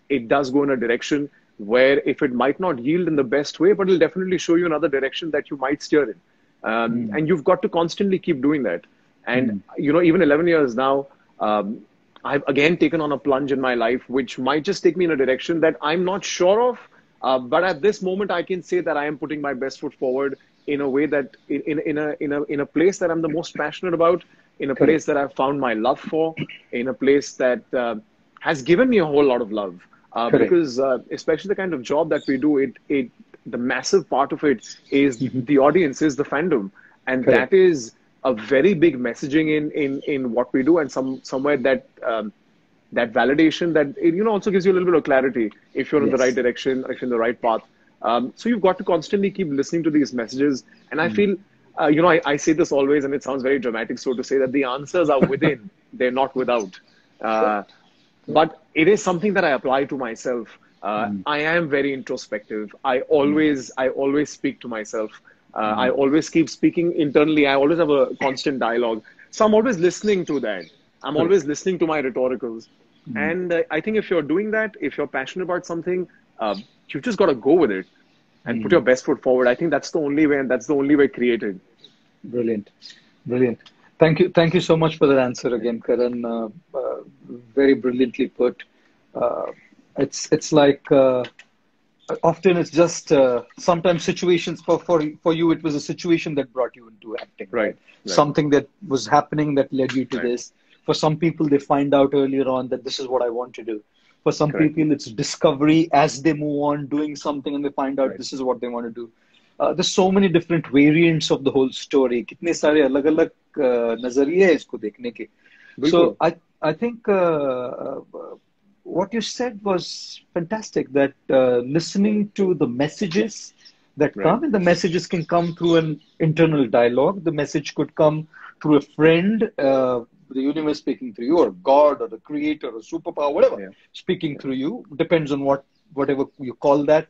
it does go in a direction where if it might not yield in the best way, but it'll definitely show you another direction that you might steer in. And you've got to constantly keep doing that. And, you know, even 11 years now, I've again taken on a plunge in my life, which might just take me in a direction that I'm not sure of. But at this moment, I can say that I am putting my best foot forward in a way that in a place that I'm the most passionate about, in a place that I've found my love for, in a place that has given me a whole lot of love. Because especially the kind of job that we do, the massive part of it is the audience, is the fandom, and that is a very big messaging in what we do, and somewhere that that validation that it, you know, also gives you a little bit of clarity if you're in the right direction, if you're in the right path. So you've got to constantly keep listening to these messages, and I feel, you know, I say this always, and it sounds very dramatic, so to say, that the answers are within; they're not without. But it is something that I apply to myself. I am very introspective. I always speak to myself. I always keep speaking internally. I always have a constant dialogue. So I'm always listening to that. I'm always listening to my rhetoricals. And I think if you're doing that, if you're passionate about something, you've just got to go with it and put your best foot forward. I think that's the only way, and that's the only way created. Brilliant. Brilliant. Thank you. Thank you so much for that answer again, Karan. Very brilliantly put. It's like often it's just sometimes situations for you. It was a situation that brought you into acting, Right. Something that was happening that led you to this. For some people, they find out earlier on that this is what I want to do. For some people, it's discovery as they move on, doing something, and they find out this is what they want to do. There's so many different variants of the whole story. कितने सारे अलग-अलग नजरिए हैं इसको देखने के. So I think what you said was fantastic. That listening to the messages that come, and the messages can come through an internal dialogue. The message could come through a friend, the universe speaking through you, or God, or the creator, or superpower, whatever, speaking through you. Depends on whatever you call that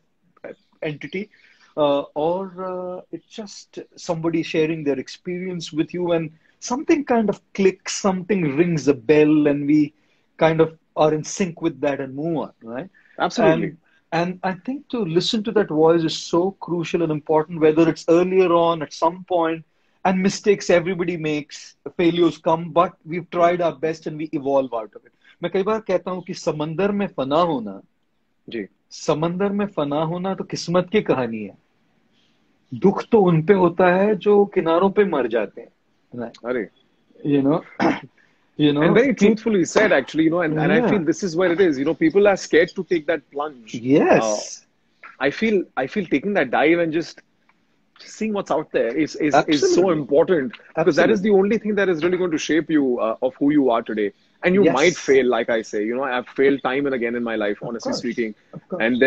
entity. Or it's just somebody sharing their experience with you, and something kind of clicks, something rings a bell, and we kind of are in sync with that and move on, right? Absolutely. And I think to listen to that voice is so crucial and important, whether it's earlier on, at some point, and mistakes everybody makes, failures come, but we've tried our best and we evolve out of it. मैं कई बार कहता हूँ कि समंदर में फना होना, समंदर में फना होना तो किस्मत की कहानी है. दुख तो उन पे होता है जो किनारों पे मर जाते हैं. अरे, you know, and very truthfully said, actually, you know, and I feel this is where it is. You know, people are scared to take that plunge. Yes. I feel taking that dive and just seeing what's out there is so important, because that is the only thing that is really going to shape you of who you are today. And you might fail, like I say. You know, I've failed time and again in my life, honestly speaking. And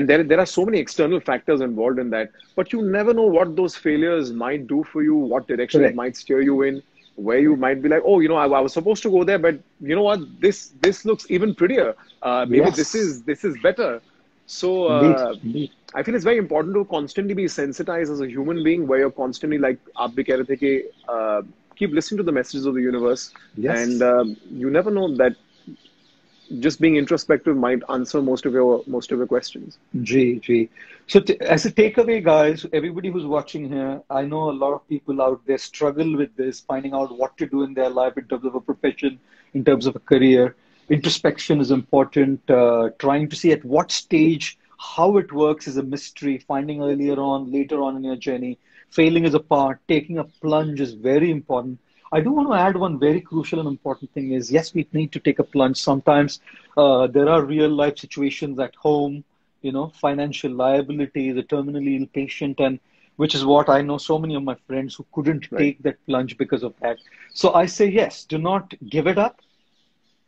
there are so many external factors involved in that. But you never know what those failures might do for you, what direction it might steer you in, where you might be like, oh, you know, I was supposed to go there, but you know what? This looks even prettier. Maybe this is better. So Indeed. I feel it's very important to constantly be sensitized as a human being, where you're constantly, like aap bhi keh rahe the ki, keep listening to the messages of the universe. And you never know that just being introspective might answer most of your questions. Gee. So as a takeaway, guys, everybody who's watching here, I know a lot of people out there struggle with this, finding out what to do in their life in terms of a profession, in terms of a career. Introspection is important. Trying to see at what stage, how it works is a mystery. Finding earlier on, later on in your journey. Failing is a part. Taking a plunge is very important. I do want to add one very crucial and important thing is, yes, we need to take a plunge. Sometimes there are real life situations at home, you know, financial liability, the terminally ill patient, and which is what I know so many of my friends who couldn't take that plunge because of that. So I say, yes, do not give it up.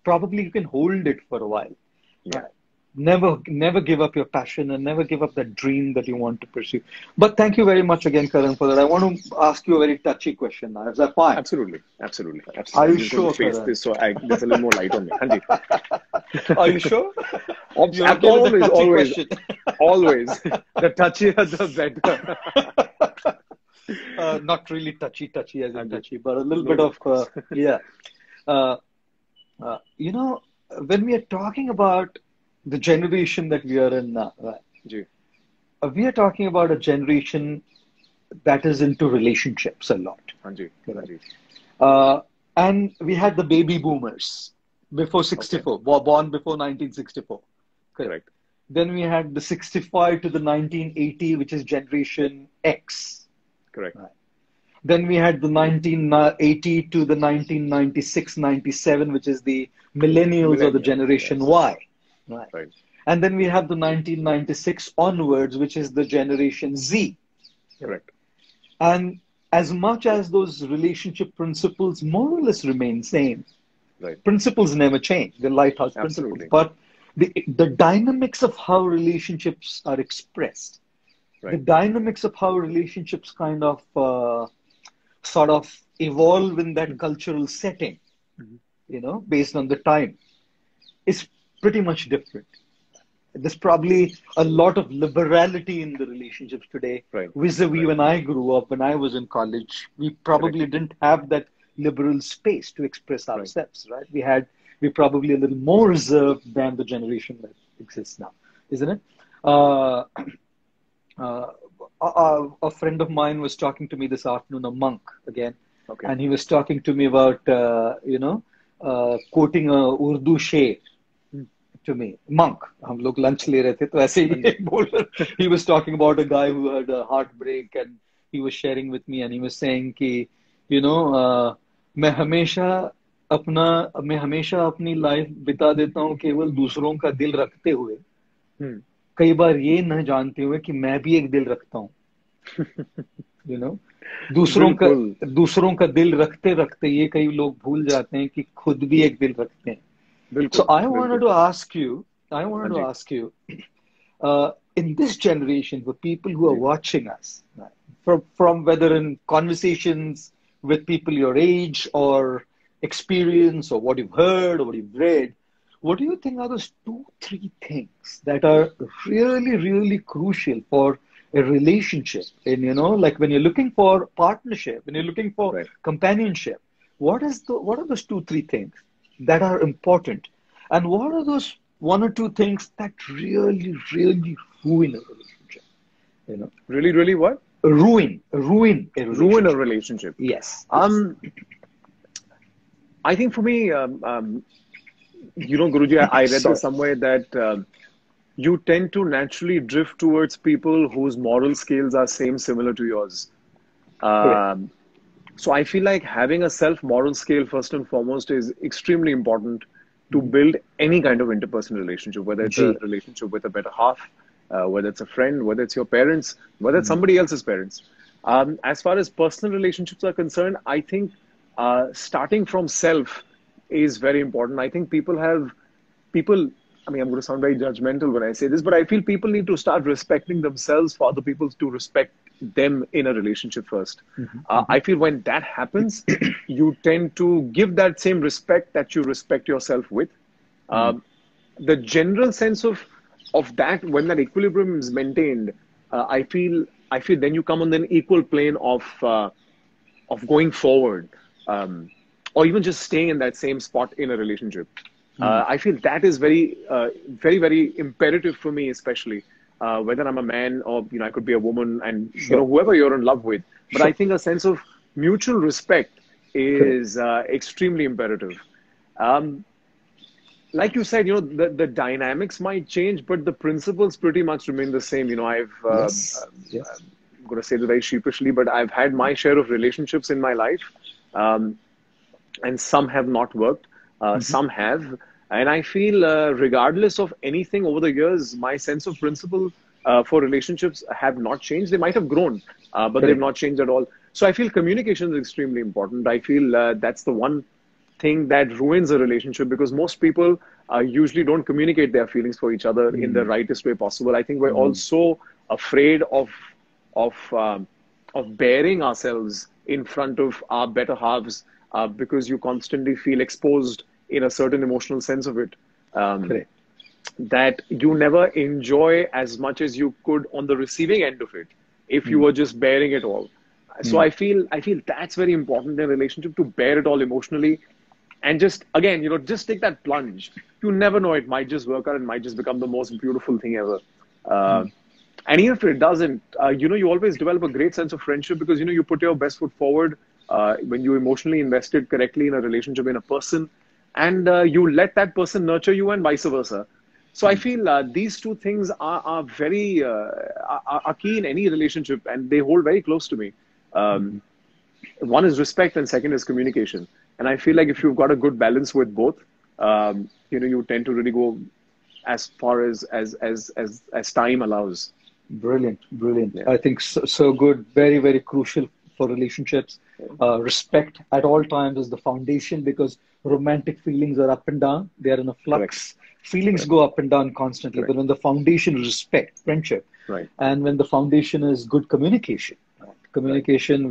Probably you can hold it for a while. Never give up your passion and never give up that dream that you want to pursue. But thank you very much again, Karan, for that. I want to ask you a very touchy question now. Is that fine? Absolutely, absolutely, absolutely. Are you I'm just going sure, to face Karan? this so there's a little more light on me. Hanji. Are you sure? You're okay Always, with the touchy always, question? always. The touchier, the better. Not really touchy as in Hanji. touchy, but a little No, bit no, of, yeah. Uh, you know, when we are talking about the generation that we are in now, right? Ji. We are talking about a generation that is into relationships a lot. Hanji. Correct. Hanji. And we had the baby boomers before 64, born before 1964. Correct. Then we had the 65 to the 1980, which is Generation X. Correct. Right. Then we had the 1980 to the 1996, 97, which is the millennials or the Generation Y. Right. And then we have the 1996 onwards, which is the Generation Z. Correct. And as much as those relationship principles more or less remain same, right. Principles never change. They're lighthouse Absolutely. principles. But the dynamics of how relationships are expressed, the dynamics of how relationships kind of sort of evolve in that cultural setting, you know, based on the time, is pretty much different. There's probably a lot of liberality in the relationships today. Vis-a-vis when I grew up, when I was in college, we probably didn't have that liberal space to express ourselves, right? We're probably a little more reserved than the generation that exists now, isn't it? A friend of mine was talking to me this afternoon, a monk again, and he was talking to me about, quoting a Urdu sher to me. Monk. हम लोग lunch ले रहे थे, तो ऐसे ही बोल रहे. He was talking about a guy who had a heartbreak, and he was sharing with me, and he was saying कि, मैं हमेशा अपनी लाइफ बिता देता हूँ केवल दूसरों का दिल रखते हुए, कई बार ये न जानते हुए कि मैं भी एक दिल रखता हूँ. दूसरों का दिल रखते रखते ये कई लोग भूल जाते हैं कि खुद भी एक दिल रखते हैं. So I wanted to ask you, in this generation, for people who are watching us, from whether in conversations with people your age or experience or what you've heard or what you've read, what do you think are those 2-3 things that are really, really crucial for a relationship? And, like when you're looking for partnership, when you're looking for companionship, what are those 2-3 things that are important? And what are those 1 or 2 things that really, really ruin a relationship? Really, really what? Ruin a relationship. Ruin a relationship. Yes. I think for me, Guruji, I read this somewhere that you tend to naturally drift towards people whose moral scales are similar to yours. So I feel like having a self-moral scale first and foremost is extremely important to build any kind of interpersonal relationship, whether it's a relationship with a better half, whether it's a friend, whether it's your parents, whether it's somebody else's parents. As far as personal relationships are concerned, I think starting from self is very important. I think I'm going to sound very judgmental when I say this, but I feel people need to start respecting themselves for other people to respect them in a relationship first. I feel when that happens, you tend to give that same respect that you respect yourself with. The general sense of that, when that equilibrium is maintained, I feel then you come on an equal plane of going forward, or even just staying in that same spot in a relationship. I feel that is very, very imperative for me, especially whether I'm a man or I could be a woman, and whoever you're in love with. But I think a sense of mutual respect is extremely imperative. Like you said, the dynamics might change, but the principles pretty much remain the same. I'm going to say this very sheepishly, but I've had my share of relationships in my life, and some have not worked. Some have. And I feel regardless of anything over the years, my sense of principle for relationships have not changed. They might have grown, but they've not changed at all. So I feel communication is extremely important. I feel that's the one thing that ruins a relationship, because most people usually don't communicate their feelings for each other in the rightest way possible. I think we're all so afraid of bearing ourselves in front of our better halves, because you constantly feel exposed in a certain emotional sense of it, that you never enjoy as much as you could on the receiving end of it if you were just bearing it all. So I feel that's very important in a relationship, to bear it all emotionally, and just, again, just take that plunge. You never know, it might just work out and might just become the most beautiful thing ever. And even if it doesn't, you always develop a great sense of friendship, because, you put your best foot forward when you emotionally invested correctly in a relationship, in a person, and you let that person nurture you, and vice versa. So I feel these two things are very are key in any relationship, and they hold very close to me. One is respect, and second is communication. And I feel like if you've got a good balance with both, you tend to really go as far as time allows. Brilliant. Yeah. I think so good. Very, very crucial for relationships. Respect at all times is the foundation, because romantic feelings are up and down. They are in a flux. Correct. Feelings go up and down constantly. Correct. But when the foundation is respect, friendship, and when the foundation is good communication,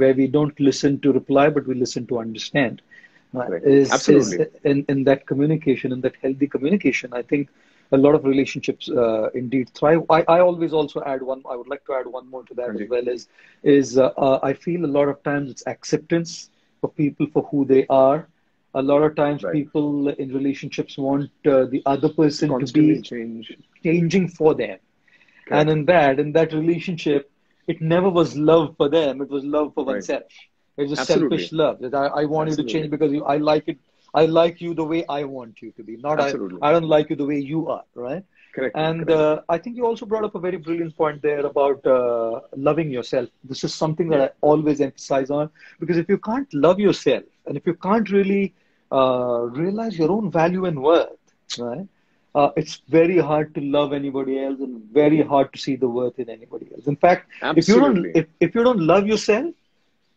where we don't listen to reply, but we listen to understand, Absolutely. Is in that communication, in that healthy communication, I think a lot of relationships indeed thrive. I always also add one. I would like to add one more to that as well. I feel a lot of times it's acceptance for people for who they are. A lot of times people in relationships want the other person to be changing for them. And in that relationship, it never was love for them. It was love for oneself. It was selfish love, that I want you to change because I like it. I like you the way I want you to be. Not I don't like you the way you are, right? Correct. And I think you also brought up a very brilliant point there about loving yourself. This is something that I always emphasize on, because if you can't love yourself, and if you can't really realize your own value and worth, right? It's very hard to love anybody else, and very hard to see the worth in anybody else. In fact, if you don't love yourself,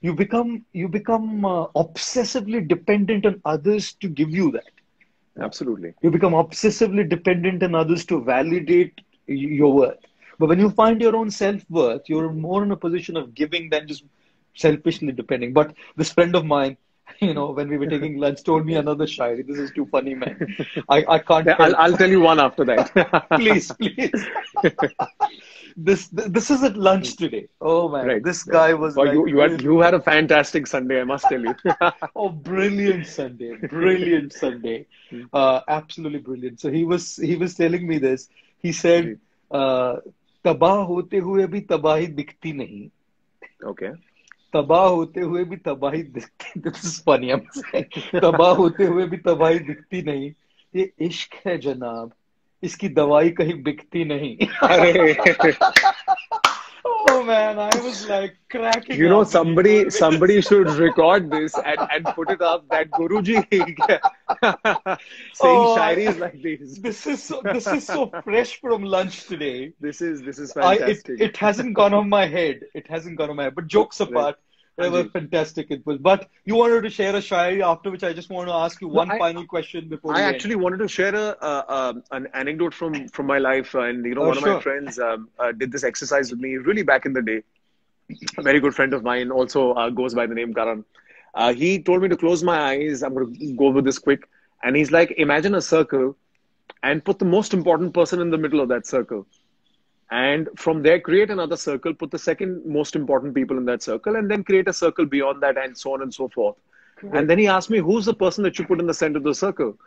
you become obsessively dependent on others to give you that. Absolutely. You become obsessively dependent on others to validate your worth. But when you find your own self-worth, you're more in a position of giving than just selfishly depending. But this friend of mine, when we were taking lunch, told me another shairi. This is too funny, man. I can't. I'll tell you one after that. Please. This is at lunch today. Oh man, this guy was. Well, you had a fantastic Sunday, I must tell you. Oh, brilliant Sunday! Absolutely brilliant. So he was telling me this. He said, "तबाह होते हुए भी तबाही दिखती नहीं." Okay. तबाह होते हुए भी तबाही दिखती. This is funny. I'm saying, तबाह होते हुए भी तबाही दिखती नहीं. ये इश्क है जनाब. इसकी दवाई कहीं बिकती नहीं. Oh man, I was like cracking. Somebody should record this and put it up. That Guruji saying shairis like this. This is so fresh from lunch today. This is fantastic. It hasn't gone on my head. But jokes apart, they were fantastic. It was. But you wanted to share a shairi, after which I just want to ask you one final question before. I actually wanted to share an anecdote from my life, and one of my friends did this exercise with me really back in the day. A very good friend of mine also goes by the name Karan. He told me to close my eyes. I'm going to go over this quick, and he's like, imagine a circle, and put the most important person in the middle of that circle. And from there, create another circle, put the second most important people in that circle, and then create a circle beyond that, and so on and so forth. Correct. And then he asked me, who's the person that you put in the center of the circle?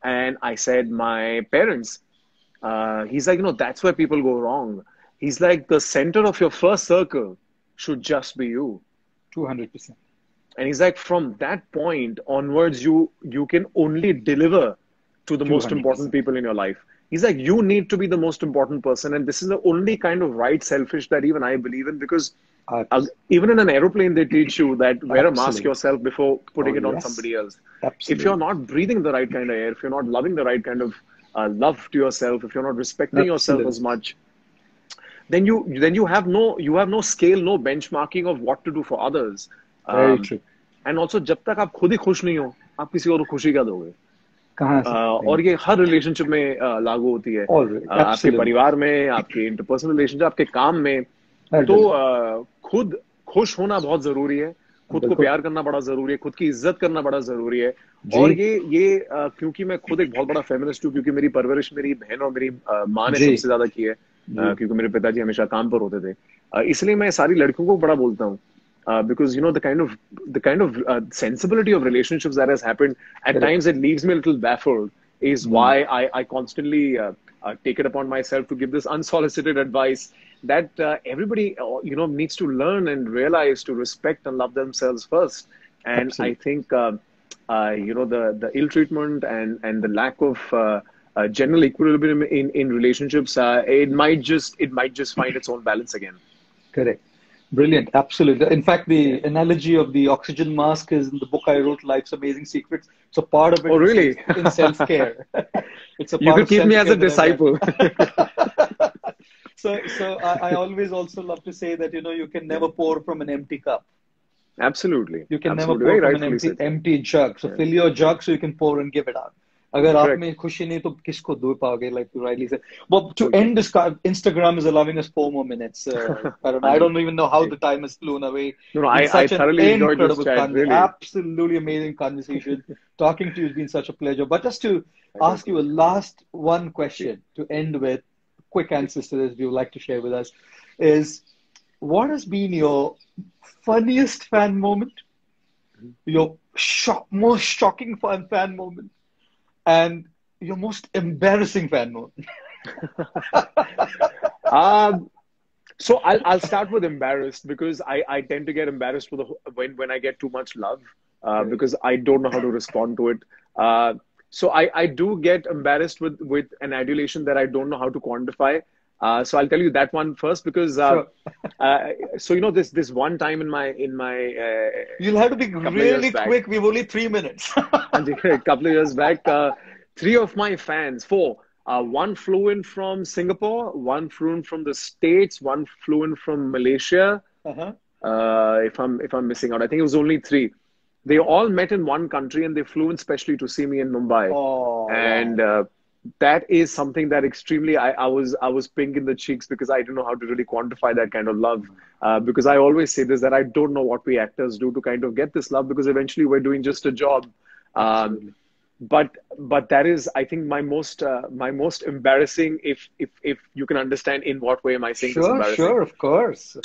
And I said, my parents. He's like, that's where people go wrong. He's like, the center of your first circle should just be you. 200%. And he's like, from that point onwards, you can only deliver to the 200%. Most important people in your life. He's like, you need to be the most important person. And this is the only kind of right selfish that even I believe in, because even in an aeroplane, they teach you that wear a mask yourself before putting it on somebody else. Absolutely. If you're not breathing the right kind of air, if you're not loving the right kind of love to yourself, if you're not respecting yourself as much, then you have no scale, no benchmarking of what to do for others. Very true. And also, jab tak aap khud hi khush nahi ho, आप किसी और को खुशी क्या दोगे? कहाँ से? और ये हर रिलेशनशिप में लागू होती है। आपके परिवार में, आपके इंटरपर्सनल रिलेशनशिप, आपके काम में। तो खुद खुश होना बहुत जरूरी है, खुद को प्यार करना बड़ा जरूरी है, खुद की इज्जत करना बड़ा जरूरी है। और ये क्योंकि मैं खुद एक बहुत बड़ा फेमिनिस्ट हूँ, क्योंकि मेरी परवरिश मेरी बहन और मेरी माँ ने सबसे ज्यादा की है, क्योंकि मेरे पिताजी हमेशा काम पर होते थे, इसलिए मैं सारी लड़कियों को बड़ा बोलता हूँ। Because you know the kind of sensibility of relationships that has happened at times, it leaves me a little baffled. Is why I constantly take it upon myself to give this unsolicited advice that everybody needs to learn and realize to respect and love themselves first. And I think the ill treatment and the lack of general equilibrium in relationships, it might just find its own balance again. Correct. Brilliant. Absolutely. In fact, the analogy of the oxygen mask is in the book I wrote, Life's Amazing Secrets. So part of it in self-care. It's a part you could keep me as a disciple. So I always also love to say that, you can never pour from an empty cup. Absolutely. You can never pour from an empty jug. So fill your jug so you can pour and give it out. अगर आप में खुशी नहीं तो किसको दे पाओगे, like you rightly said. Well, to end this, Instagram is allowing us 4 more minutes. I don't even know how the time has flown away. No, I thoroughly enjoyed this chat. Really. Absolutely amazing conversation. Talking to you has been such a pleasure. But just to ask you a last one question to end with, quick answers to this, if you would like to share with us, is what has been your funniest fan moment, your most shocking fan moment, and your most embarrassing fan moment? So I'll start with embarrassed, because I tend to get embarrassed when I get too much love, because I don't know how to respond to it. So I do get embarrassed with an adulation that I don't know how to quantify. So I'll tell you that one first, because so this one time in my you'll have to be really quick. We've only 3 minutes. A couple of years back, 3 of my fans, 4. One flew in from Singapore, one flew in from the States, one flew in from Malaysia. If I'm missing out, I think it was only 3. They all met in one country, and they flew in specially to see me in Mumbai. And that is something that extremely I was pink in the cheeks, because I didn't know how to really quantify that kind of love. Because I always say this, that I don't know what we actors do to kind of get this love, because eventually we're doing just a job. But that is, I think, my most embarrassing, if you can understand in what way am I saying this embarrassing. Sure, of course.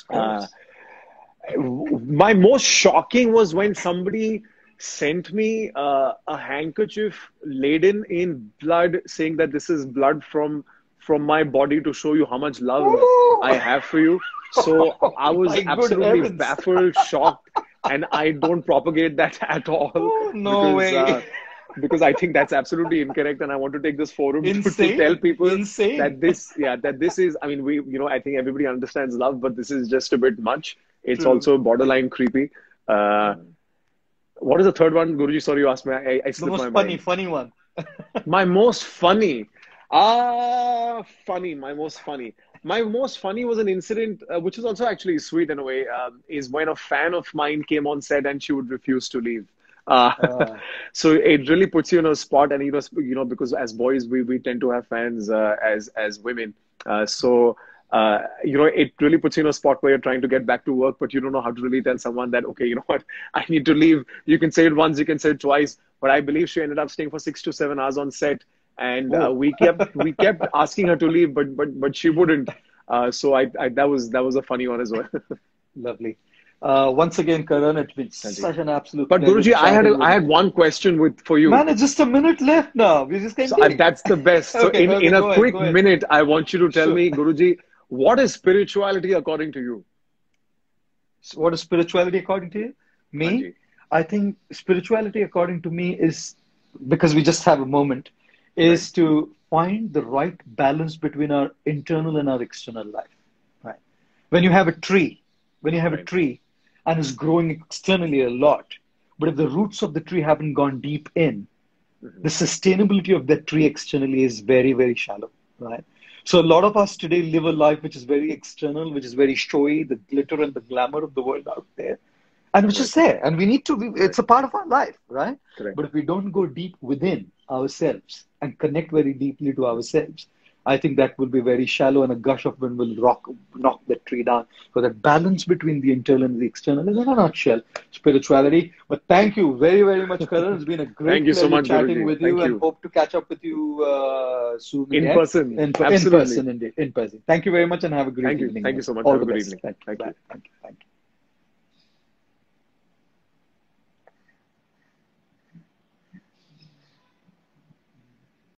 My most shocking was when somebody sent me a handkerchief laden in blood, saying that this is blood from my body to show you how much love I have for you. So I was absolutely baffled, shocked, and I don't propagate that at all. No way. Because I think that's absolutely incorrect, and I want to take this forum to tell people that this is, I mean, I think everybody understands love, but this is just a bit much. It's also borderline creepy. What is the third one, Guruji? Sorry, you asked me. I the most funny one. My most funny. My most funny was an incident, which is also actually sweet in a way, is when a fan of mine came on set and she would refuse to leave. So it really puts you in a spot, and because as boys we tend to have fans as women, so it really puts you in a spot where you're trying to get back to work, but you don't know how to really tell someone that, okay, you know what, I need to leave. You can say it once, you can say it twice, but I believe she ended up staying for 6 to 7 hours on set, and we kept asking her to leave, but she wouldn't. So that was a funny one as well. Lovely. Once again, Karan, it's been such an absolute pleasure. But Guruji, I had one question for you. Man, it's just a minute left now. We just that's the best. So in a quick minute, I want you to tell me, Guruji, what is spirituality according to you? So what is spirituality according to you? Me? I think spirituality according to me is, because we just have a moment, is to find the right balance between our internal and our external life. Right. When you have a tree, and is growing externally a lot, but if the roots of the tree haven't gone deep in, the sustainability of that tree externally is very, very shallow, right? So a lot of us today live a life which is very external, which is very showy, the glitter and the glamour of the world out there. And which is there. And we need to be, it's a part of our life, right? Correct. But if we don't go deep within ourselves and connect very deeply to ourselves, I think that will be very shallow, and a gush of wind will knock that tree down. So that balance between the internal and the external is in a nutshell spirituality. But thank you very, very much, Karan. It's been a great Thank you so much, chatting Guruji. with Thank you, you. and hope to catch up with you soon. In person. In Absolutely. person, indeed. In person. Thank you very much, and have a great evening. Thank you so much. All Have the a good best. evening. Thank you. Thank you. Thank you. Thank you.